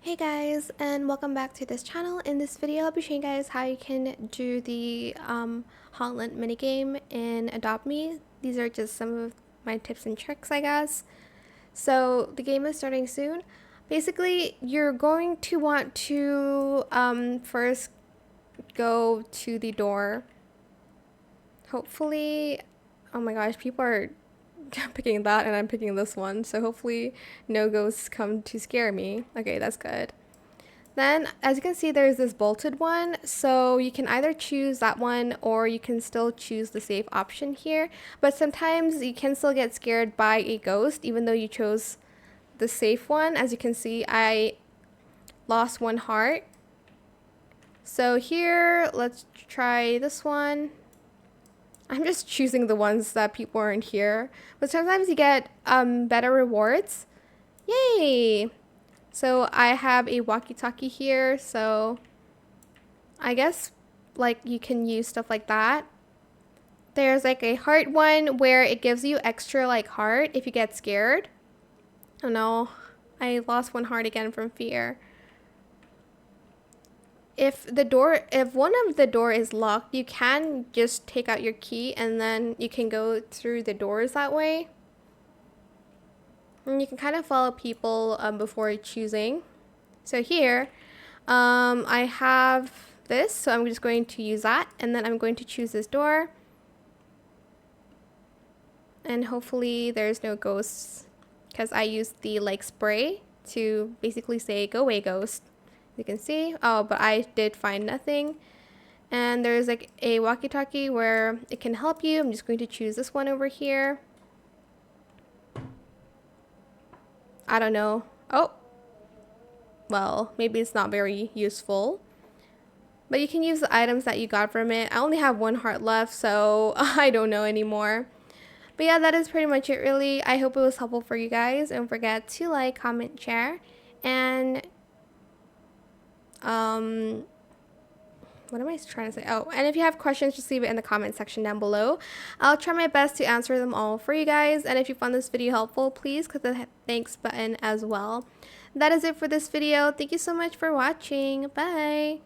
Hey guys, and welcome back to this channel. In this video, I'll be showing you guys how you can do the Hauntlet minigame in Adopt Me. These are just some of my tips and tricks, I guess. So the game is starting soon. Basically, you're going to want to first go to the door. Hopefully, oh my gosh, people are picking that and I'm picking this one. So hopefully no ghosts come to scare me. Okay, that's good. Then, as you can see, there's this bolted one, so you can either choose that one or you can still choose the safe option here. But sometimes you can still get scared by a ghost, even though you chose the safe one. As you can see, I lost one heart. So here, let's try this one. I'm just choosing the ones that people aren't here. But sometimes you get better rewards. Yay! So I have a walkie-talkie here, so I guess like you can use stuff like that. There's like a heart one where it gives you extra like heart if you get scared. Oh no, I lost one heart again from fear. If one of the door is locked, you can just take out your key and then you can go through the doors that way. And you can kind of follow people before choosing. So here, I have this, so I'm just going to use that, and then I'm going to choose this door. And hopefully there's no ghosts, because I used the like spray to basically say, go away ghost. You can see, oh, but I did find nothing. And there's like a walkie-talkie where it can help you. I'm just going to choose this one over here. I don't know. Oh, well, maybe it's not very useful. But you can use the items that you got from it. I only have one heart left, so I don't know anymore. But yeah, that is pretty much it really. I hope it was helpful for you guys. Don't forget to like, comment, share. And what am I trying to say? Oh, and if you have questions, just leave it in the comment section down below. I'll try my best to answer them all for you guys. And if you found this video helpful, please click the thanks button as well. That is it for this video. Thank you so much for watching. Bye.